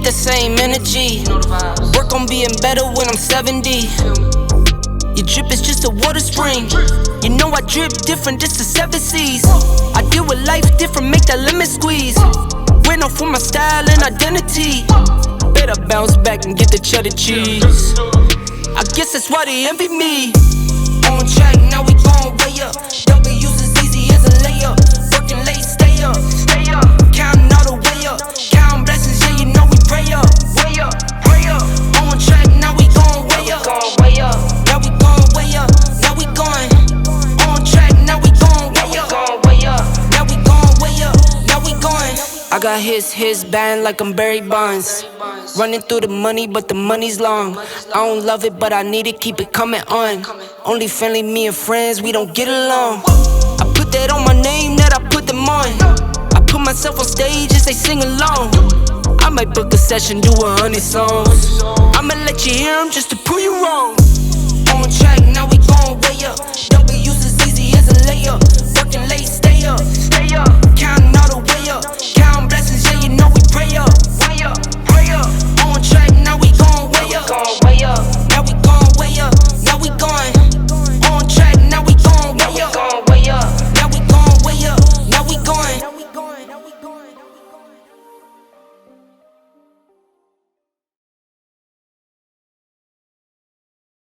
keep the same energy. Work on being better when I'm 70. Your drip is just a water spring. You know I drip different, just the 7 seas. I deal with life different, make that lemon squeeze. Went off for my style and identity. Better bounce back and get the cheddar cheese. I guess that's why they envy me. On track, now we gon' way up. W's as easy as a layup. Working late, stay up. Counting all the way up. Counting blessings, yeah, you know we pray up. Way up, pray up. On track, now we gon' way up. Now we gon' way up. Now we going. On track, now we gon' way up. Now we gon' way up. Now we going. I got his band like I'm Barry Bonds. Running through the money, but the money's long. I don't love it, but I need it, keep it coming on. Only friendly, me and friends, we don't get along. I put that on my name, that I put them on. I put myself on stage as they sing along. I might book a session, do 100 songs. I'ma let you hear them just to prove you wrong. On track, now we gon' way up. W's as easy as a layup. Working late, stay up. Counting all the way up. Counting blessings, yeah, you know we pray up. Way up.